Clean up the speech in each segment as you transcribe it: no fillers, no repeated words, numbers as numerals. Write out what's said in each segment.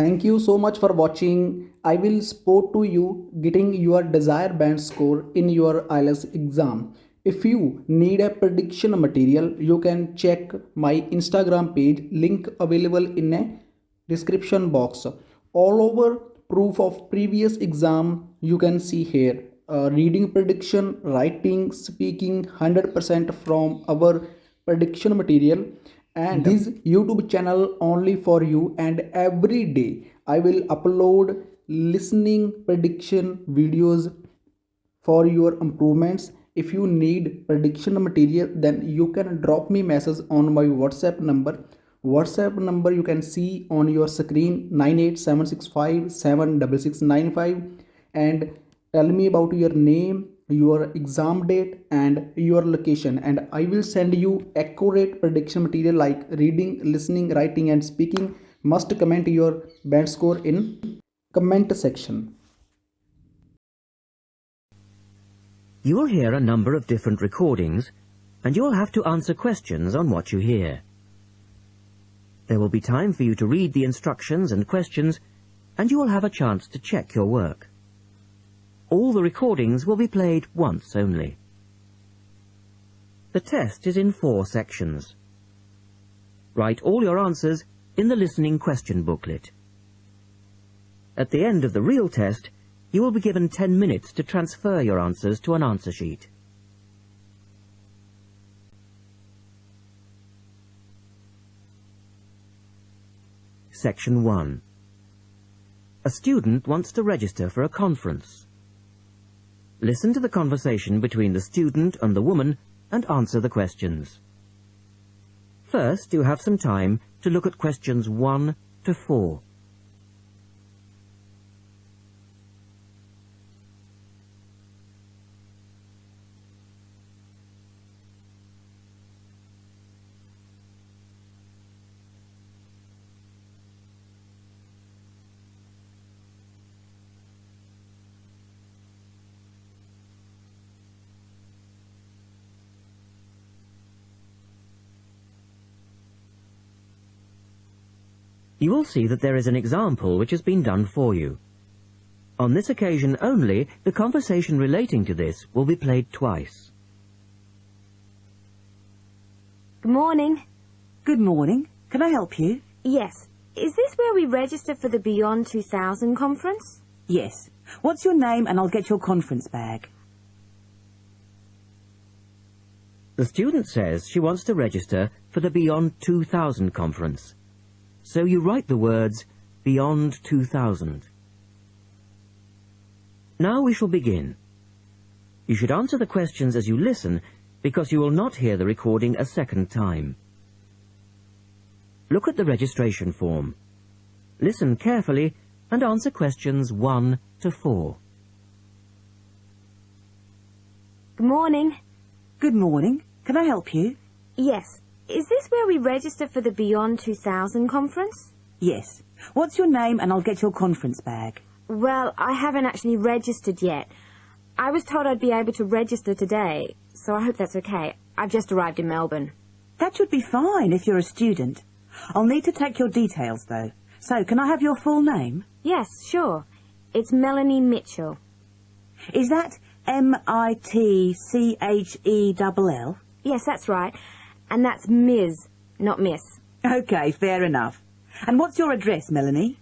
Thank you so much for watching. I will support to you getting your desired band score in your IELTS exam. If you need a prediction material, you can check my Instagram page, link available in a description box. All over proof of previous exam you can see here. Reading prediction, writing, speaking 100% from our prediction material, and this YouTube channel only for you, and every day I will upload listening prediction videos for your improvements. If you need prediction material, then you can drop me message on my whatsapp number you can see on your screen, 98765 and tell me about your name, your exam date and your location, and I will send you accurate prediction material like reading, listening, writing and speaking. Must comment your band score in comment section. You will hear a number of different recordings, and you will have to answer questions on what you hear. There will be time for you to read the instructions and questions, and you will have a chance to check your work. All the recordings will be played once only. The test is in 4 sections. Write all your answers in the listening question booklet. At the end of the real test, you will be given 10 minutes to transfer your answers to an answer sheet. Section 1. A student wants to register for a conference. Listen to the conversation between the student and the woman and answer the questions. First, you have some time to look at questions 1 to 4. You will see that there is an example which has been done for you. On this occasion only, the conversation relating to this will be played twice. Good morning. Good morning. Can I help you? Yes. Is this where we register for the Beyond 2000 conference? Yes. What's your name and I'll get your conference bag. The student says she wants to register for the Beyond 2000 conference. So you write the words Beyond 2000. Now we shall begin. You should answer the questions as you listen, because you will not hear the recording a second time. Look at the registration form. Listen carefully and answer questions 1 to 4. Good morning. Good morning. Can I help you? Yes. Is this where we register for the Beyond 2000 conference? Yes. What's your name and I'll get your conference bag. Well, I haven't actually registered yet. I was told I'd be able to register today, so I hope that's okay. I've just arrived in Melbourne. That should be fine if you're a student. I'll need to take your details though. So, can I have your full name? Yes, sure. It's Melanie Mitchell. Is that M-I-T-C-H-E-L-L? Yes, that's right. And that's Ms., not Miss. Okay, fair enough. And what's your address, Melanie?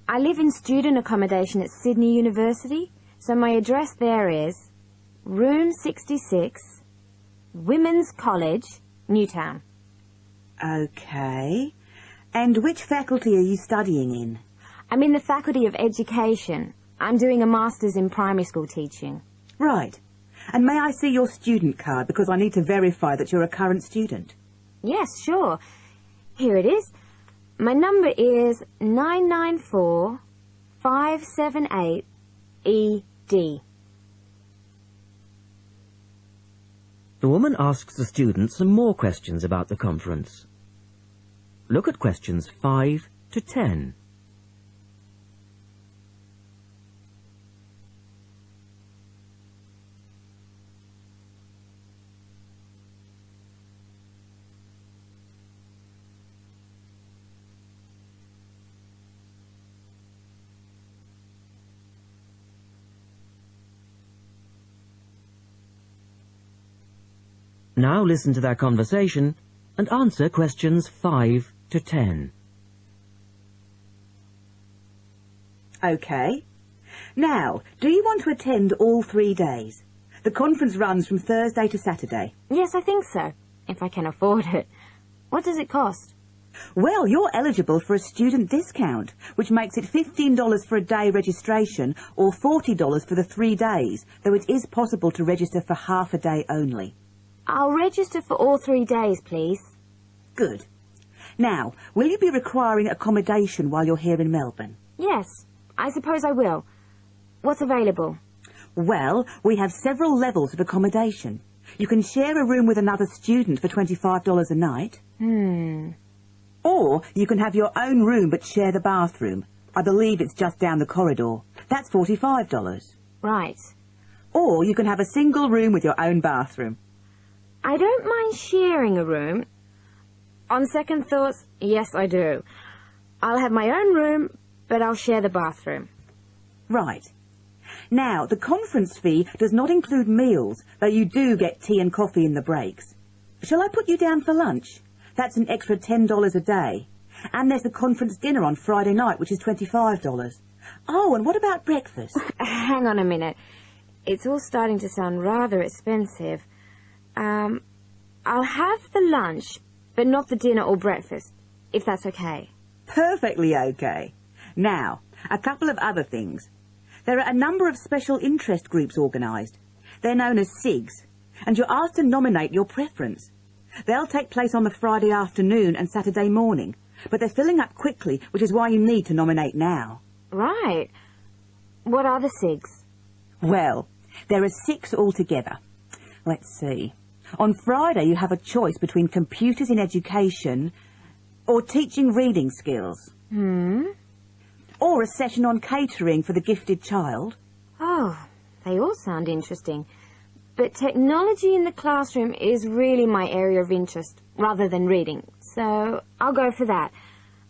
I live in student accommodation at Sydney University, so my address there is Room 66, Women's College, Newtown. Okay. And which faculty are you studying in? I'm in the Faculty of Education. I'm doing a Masters in Primary School Teaching. Right. And may I see your student card, because I need to verify that you're a current student? Yes, sure. Here it is. My number is 994578ED. The woman asks the student some more questions about the conference. Look at questions 5 to 10. Now listen to their conversation and answer questions 5 to 10. OK. Now, do you want to attend all 3 days? The conference runs from Thursday to Saturday. Yes, I think so, if I can afford it. What does it cost? Well, you're eligible for a student discount, which makes it $15 for a day registration or $40 for the 3 days, though it is possible to register for half a day only. I'll register for all 3 days, please. Good. Now, will you be requiring accommodation while you're here in Melbourne? Yes, I suppose I will. What's available? Well, we have several levels of accommodation. You can share a room with another student for $25 a night. Or you can have your own room but share the bathroom. I believe it's just down the corridor. That's $45. Right. Or you can have a single room with your own bathroom. I don't mind sharing a room. On second thoughts, yes, I do. I'll have my own room, but I'll share the bathroom. Right. Now, the conference fee does not include meals, though you do get tea and coffee in the breaks. Shall I put you down for lunch? That's an extra $10 a day. And there's the conference dinner on Friday night, which is $25. Oh, and what about breakfast? Hang on a minute. It's all starting to sound rather expensive. I'll have the lunch, but not the dinner or breakfast, if that's okay. Perfectly okay. Now, a couple of other things. There are a number of special interest groups organised. They're known as SIGs, and you're asked to nominate your preference. They'll take place on the Friday afternoon and Saturday morning, but they're filling up quickly, which is why you need to nominate now. Right. What are the SIGs? Well, there are 6 altogether. Let's see. On Friday you have a choice between computers in education or teaching reading skills. Or a session on catering for the gifted child. Oh, they all sound interesting. But technology in the classroom is really my area of interest, rather than reading. So I'll go for that.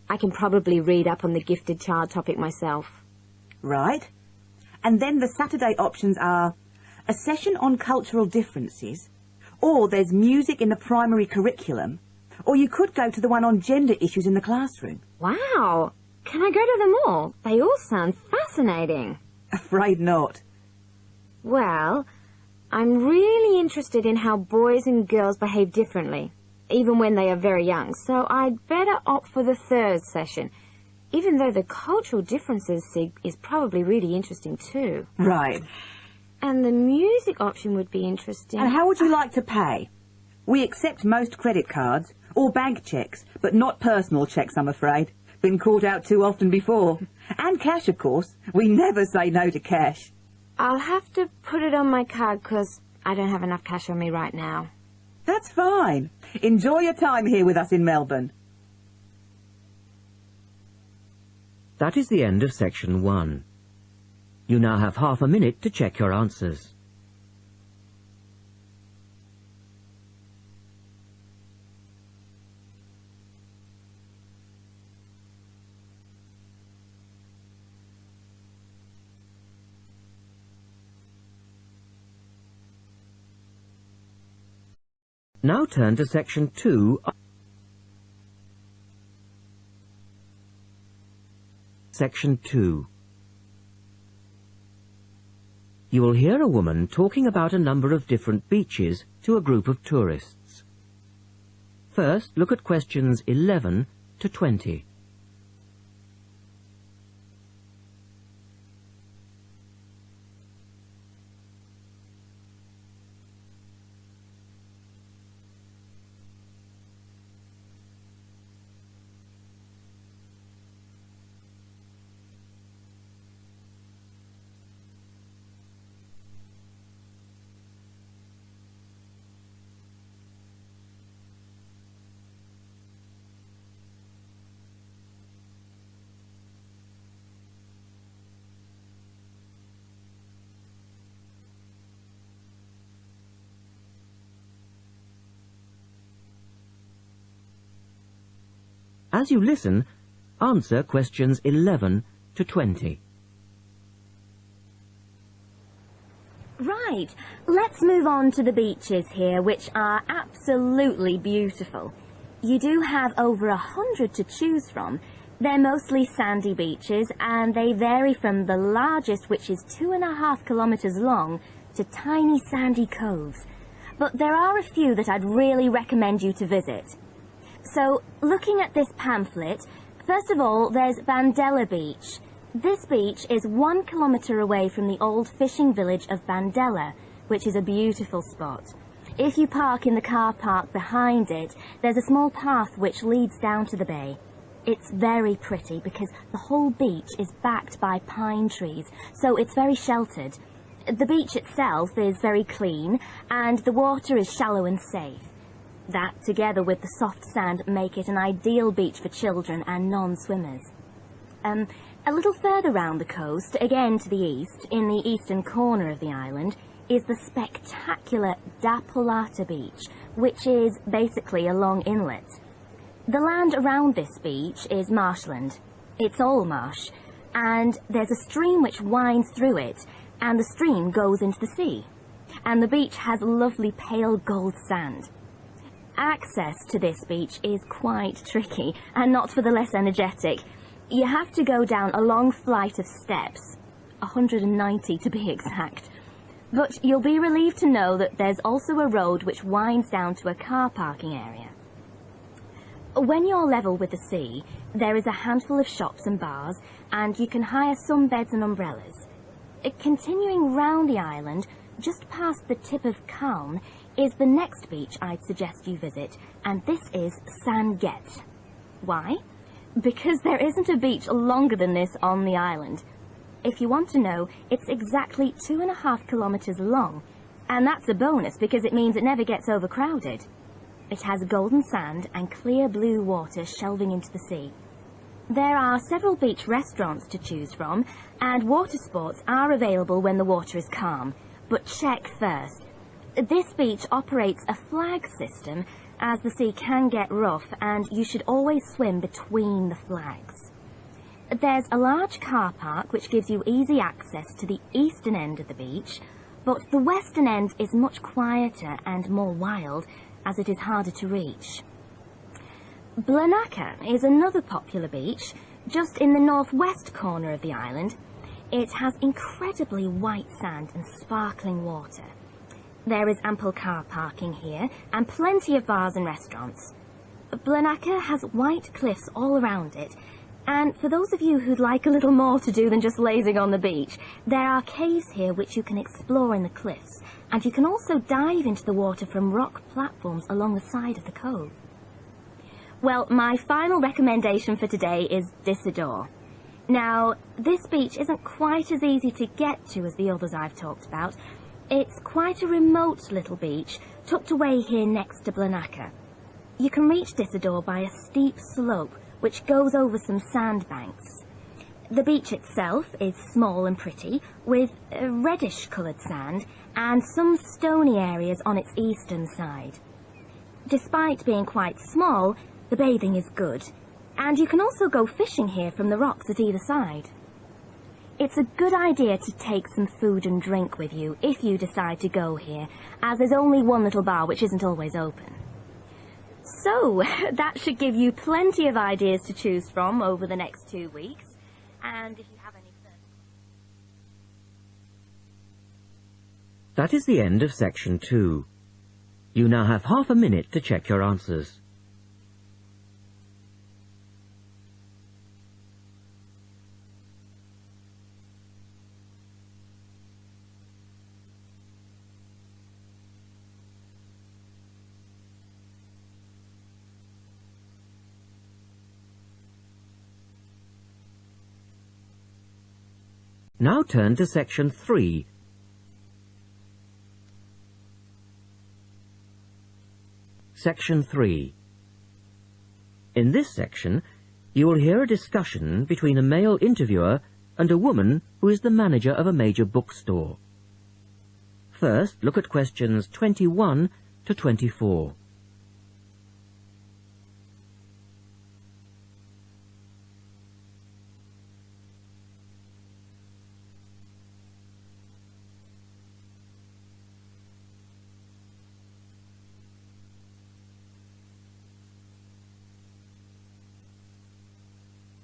I can probably read up on the gifted child topic myself. Right. And then the Saturday options are a session on cultural differences, or there's music in the primary curriculum, or you could go to the one on gender issues in the classroom. Wow! Can I go to them all? They all sound fascinating. Afraid not. Well, I'm really interested in how boys and girls behave differently, even when they are very young, so I'd better opt for the 3rd session, even though the cultural differences SIG is probably really interesting too. Right. And the music option would be interesting. And how would you like to pay? We accept most credit cards, or bank cheques, but not personal cheques, I'm afraid. Been caught out too often before. And cash, of course. We never say no to cash. I'll have to put it on my card because I don't have enough cash on me right now. That's fine. Enjoy your time here with us in Melbourne. That is the end of section 1. You now have half a minute to check your answers. Now turn to section 2. Section 2. You will hear a woman talking about a number of different beaches to a group of tourists. First, look at questions 11 to 20. As you listen, answer questions 11 to 20. Right. Right, let's move on to the beaches here, which are absolutely beautiful. You do have over 100 to choose from. They're mostly sandy beaches, and they vary from the largest, which is 2.5 kilometres long, to tiny sandy coves. But there are a few that I'd really recommend you to visit. So, looking at this pamphlet, first of all, there's Bandela Beach. This beach is 1 kilometre away from the old fishing village of Bandela, which is a beautiful spot. If you park in the car park behind it, there's a small path which leads down to the bay. It's very pretty because the whole beach is backed by pine trees, so it's very sheltered. The beach itself is very clean, and the water is shallow and safe. That, together with the soft sand, make it an ideal beach for children and non-swimmers. A little further round the coast, again to the east, in the eastern corner of the island, is the spectacular Dapolata Beach, which is basically a long inlet. The land around this beach is marshland. It's all marsh, and there's a stream which winds through it, and the stream goes into the sea. And the beach has lovely pale gold sand. Access to this beach is quite tricky, and not for the less energetic. You have to go down a long flight of steps, 190 to be exact. But you'll be relieved to know that there's also a road which winds down to a car parking area. When you're level with the sea, there is a handful of shops and bars, and you can hire some beds and umbrellas. Continuing round the island, just past the tip of Calne, is the next beach I'd suggest you visit, and this is Sanget. Why? Because there isn't a beach longer than this on the island. If you want to know, it's exactly 2.5 kilometres long, and that's a bonus because it means it never gets overcrowded. It has golden sand and clear blue water shelving into the sea. There are several beach restaurants to choose from, and water sports are available when the water is calm. But check first. This beach operates a flag system, as the sea can get rough, and you should always swim between the flags. There's a large car park which gives you easy access to the eastern end of the beach, but the western end is much quieter and more wild, as it is harder to reach. Blanaka is another popular beach, just in the northwest corner of the island. It has incredibly white sand and sparkling water. There is ample car parking here, and plenty of bars and restaurants. Blanaka has white cliffs all around it, and for those of you who'd like a little more to do than just lazing on the beach, there are caves here which you can explore in the cliffs, and you can also dive into the water from rock platforms along the side of the cove. Well, my final recommendation for today is Disador. Now, this beach isn't quite as easy to get to as the others I've talked about. It's quite a remote little beach, tucked away here next to Blanaka. You can reach Disador by a steep slope, which goes over some sandbanks. The beach itself is small and pretty, with reddish-coloured sand, and some stony areas on its eastern side. Despite being quite small, the bathing is good, and you can also go fishing here from the rocks at either side. It's a good idea to take some food and drink with you if you decide to go here, as there's only one little bar which isn't always open. So, that should give you plenty of ideas to choose from over the next 2 weeks, and if you have any further... That is the end of section 2. You now have half a minute to check your answers. Now turn to section 3. Section 3. In this section, you will hear a discussion between a male interviewer and a woman who is the manager of a major bookstore. First, look at questions 21 to 24.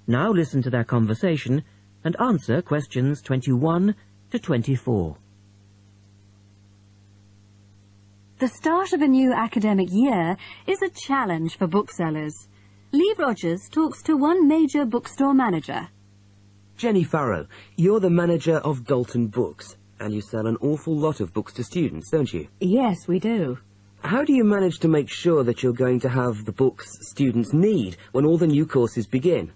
Now listen to their conversation and answer questions 21 to 24. The start of a new academic year is a challenge for booksellers. Lee Rogers talks to one major bookstore manager. Jenny Farrow, you're the manager of Dalton Books, and you sell an awful lot of books to students, don't you? Yes, we do. How do you manage to make sure that you're going to have the books students need when all the new courses begin?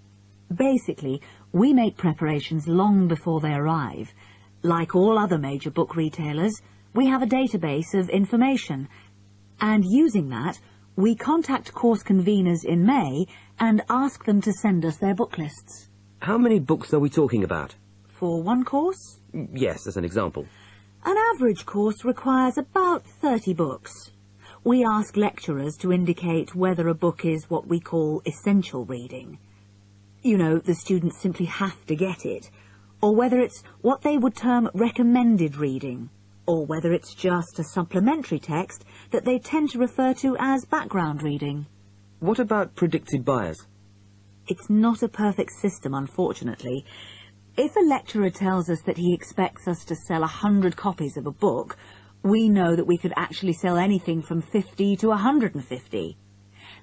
Basically, we make preparations long before they arrive. Like all other major book retailers, we have a database of information, and using that, we contact course conveners in May and ask them to send us their book lists. How many books are we talking about? For one course? Yes, as an example. An average course requires about 30 books. We ask lecturers to indicate whether a book is what we call essential reading. You know, the students simply have to get it, or whether it's what they would term recommended reading, or whether it's just a supplementary text that they tend to refer to as background reading. What about predicted buyers? It's not a perfect system, unfortunately. If a lecturer tells us that he expects us to sell 100 copies of a book, we know that we could actually sell anything from 50 to 150.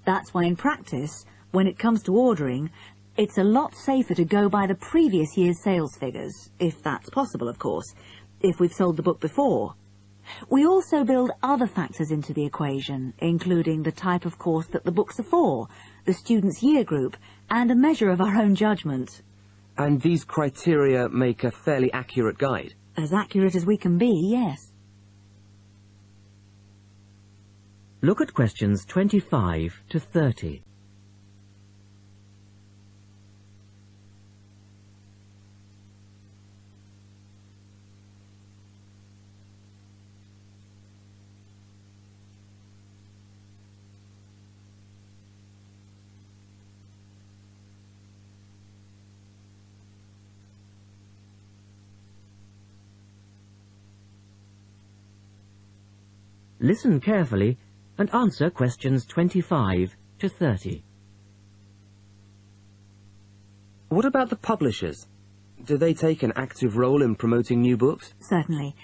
That's why in practice, when it comes to ordering, it's a lot safer to go by the previous year's sales figures, if that's possible, of course, if we've sold the book before. We also build other factors into the equation, including the type of course that the books are for, the student's year group, and a measure of our own judgment. And these criteria make a fairly accurate guide? As accurate as we can be, yes. Look at questions 25 to 30. Listen carefully and answer questions 25 to 30. What about the publishers? Do they take an active role in promoting new books? Certainly.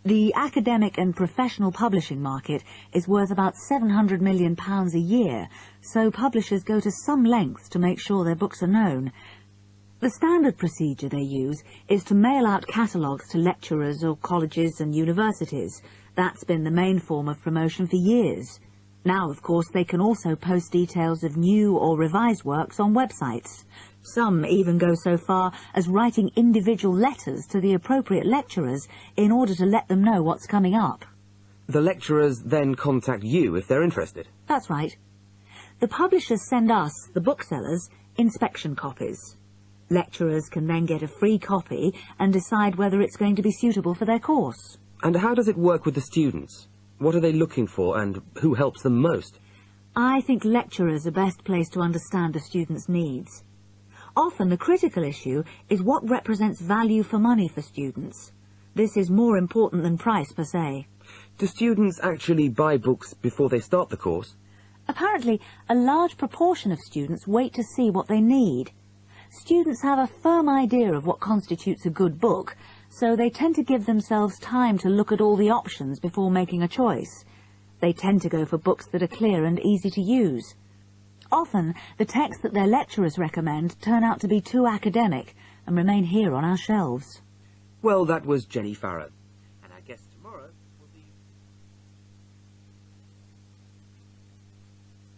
The academic and professional publishing market is worth about £700 million a year, so publishers go to some lengths to make sure their books are known. The standard procedure they use is to mail out catalogues to lecturers or colleges and universities. That's been the main form of promotion for years. Now, of course, they can also post details of new or revised works on websites. Some even go so far as writing individual letters to the appropriate lecturers in order to let them know what's coming up. The lecturers then contact you if they're interested? That's right. The publishers send us, the booksellers, inspection copies. Lecturers can then get a free copy and decide whether it's going to be suitable for their course. And how does it work with the students? What are they looking for and who helps them most? I think lecturers are best placed to understand the students' needs. Often the critical issue is what represents value for money for students. This is more important than price per se. Do students actually buy books before they start the course? Apparently, a large proportion of students wait to see what they need. Students have a firm idea of what constitutes a good book, so they tend to give themselves time to look at all the options before making a choice. They tend to go for books that are clear and easy to use. Often, the texts that their lecturers recommend turn out to be too academic and remain here on our shelves. Well, that was Jenny Farrow. And I guess tomorrow will be...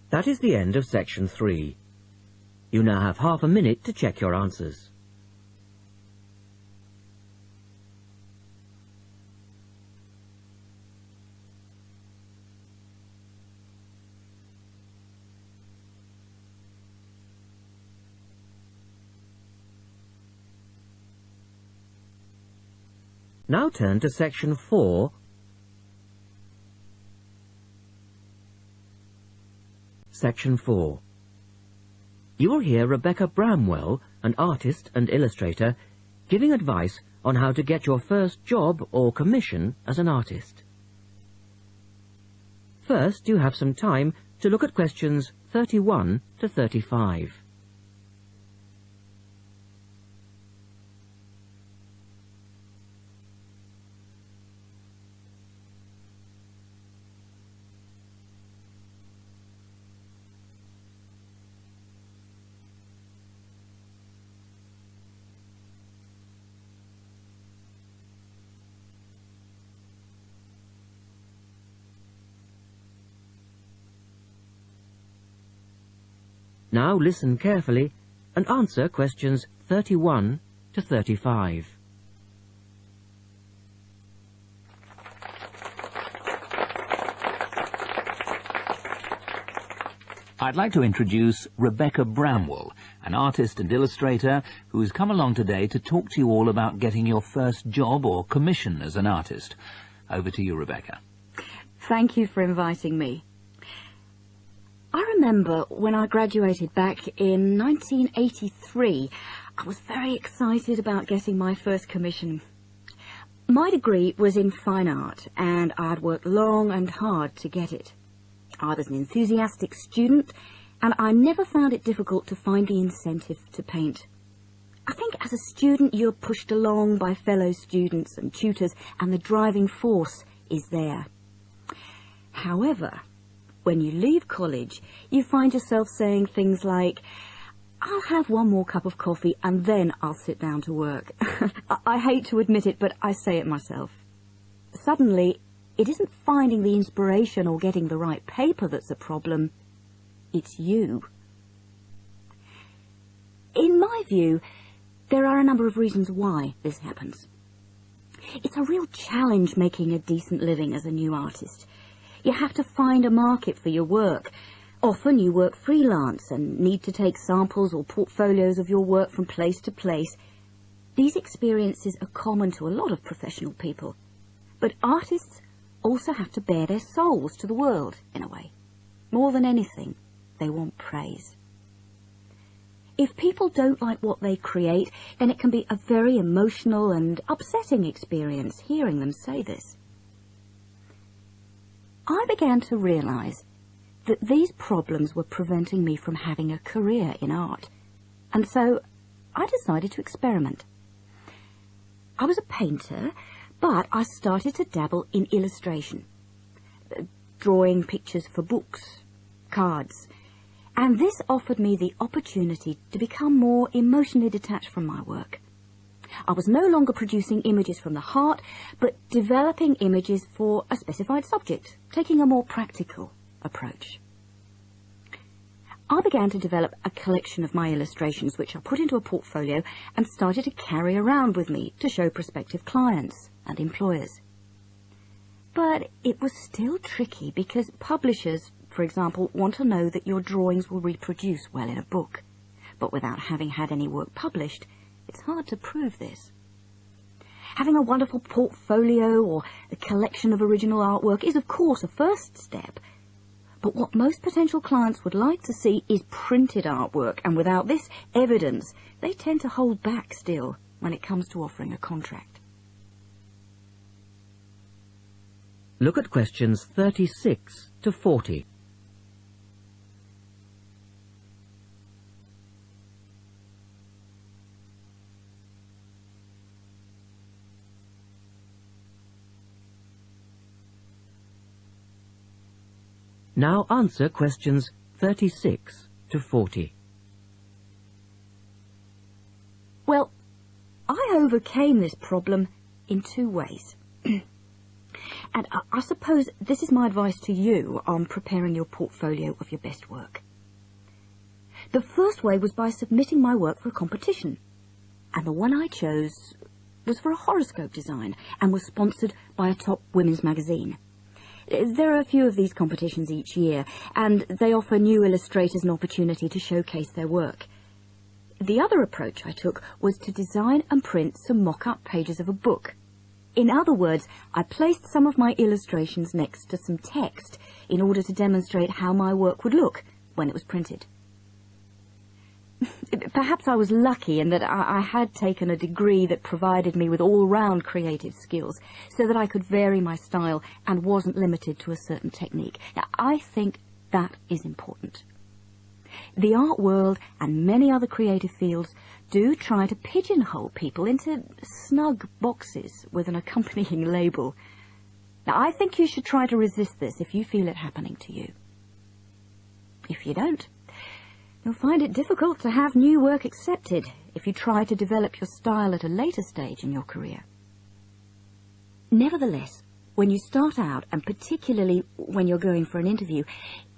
That is the end of section 3. You now have half a minute to check your answers. Now turn to section 4. Section 4. You will hear Rebecca Bramwell, an artist and illustrator, giving advice on how to get your first job or commission as an artist. First, you have some time to look at questions 31 to 35. Now listen carefully and answer questions 31 to 35. I'd like to introduce Rebecca Bramwell, an artist and illustrator who has come along today to talk to you all about getting your first job or commission as an artist. Over to you, Rebecca. Thank you for inviting me. I remember when I graduated back in 1983, I was very excited about getting my first commission. My degree was in fine art, and I'd worked long and hard to get it. I was an enthusiastic student, and I never found it difficult to find the incentive to paint. I think as a student you're pushed along by fellow students and tutors, and the driving force is there. However, when you leave college, you find yourself saying things like, I'll have one more cup of coffee and then I'll sit down to work. I hate to admit it, but I say it myself. Suddenly, it isn't finding the inspiration or getting the right paper that's a problem. It's you. In my view, there are a number of reasons why this happens. It's a real challenge making a decent living as a new artist. You have to find a market for your work. Often you work freelance and need to take samples or portfolios of your work from place to place. These experiences are common to a lot of professional people. But artists also have to bare their souls to the world, in a way. More than anything, they want praise. If people don't like what they create, then it can be a very emotional and upsetting experience hearing them say this. I began to realise that these problems were preventing me from having a career in art, and so I decided to experiment. I was a painter, but I started to dabble in illustration, drawing pictures for books, cards, and this offered me the opportunity to become more emotionally detached from my work. I was no longer producing images from the heart, but developing images for a specified subject, taking a more practical approach. I began to develop a collection of my illustrations, which I put into a portfolio and started to carry around with me to show prospective clients and employers. But it was still tricky because publishers, for example, want to know that your drawings will reproduce well in a book. But without having had any work published, it's hard to prove this. Having a wonderful portfolio or a collection of original artwork is, of course, a first step. But what most potential clients would like to see is printed artwork, and without this evidence, they tend to hold back still when it comes to offering a contract. Look at questions 36 to 40. Now answer questions 36 to 40. Well, I overcame this problem in two ways. And I suppose this is my advice to you on preparing your portfolio of your best work. The first way was by submitting my work for a competition. And the one I chose was for a horoscope design and was sponsored by a top women's magazine. There are a few of these competitions each year, and they offer new illustrators an opportunity to showcase their work. The other approach I took was to design and print some mock-up pages of a book. In other words, I placed some of my illustrations next to some text in order to demonstrate how my work would look when it was printed. Perhaps I was lucky in that I had taken a degree that provided me with all-round creative skills, so that I could vary my style and wasn't limited to a certain technique. Now, I think that is important. The art world and many other creative fields do try to pigeonhole people into snug boxes with an accompanying label. Now, I think you should try to resist this if you feel it happening to you. If you don't, you'll find it difficult to have new work accepted if you try to develop your style at a later stage in your career. Nevertheless, When you start out, and particularly when you're going for an interview,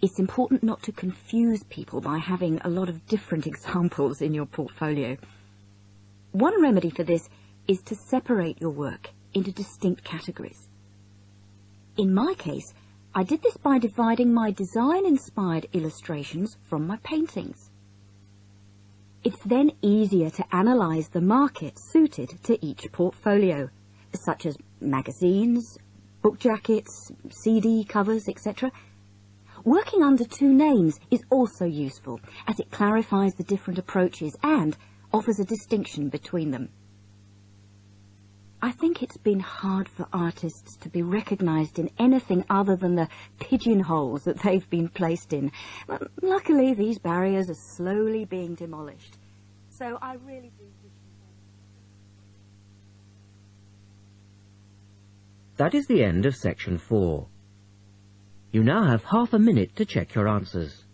it's important not to confuse people by having a lot of different examples in your portfolio. One remedy for this is to separate your work into distinct categories. In my case, I did this by dividing my design-inspired illustrations from my paintings. It's then easier to analyse the market suited to each portfolio, such as magazines, book jackets, CD covers, etc. Working under two names is also useful, as it clarifies the different approaches and offers a distinction between them. I think it's been hard for artists to be recognised in anything other than the pigeonholes that they've been placed in. Luckily, these barriers are slowly being demolished. So I really do wish you well. That is the end of section 4. You now have half a minute to check your answers.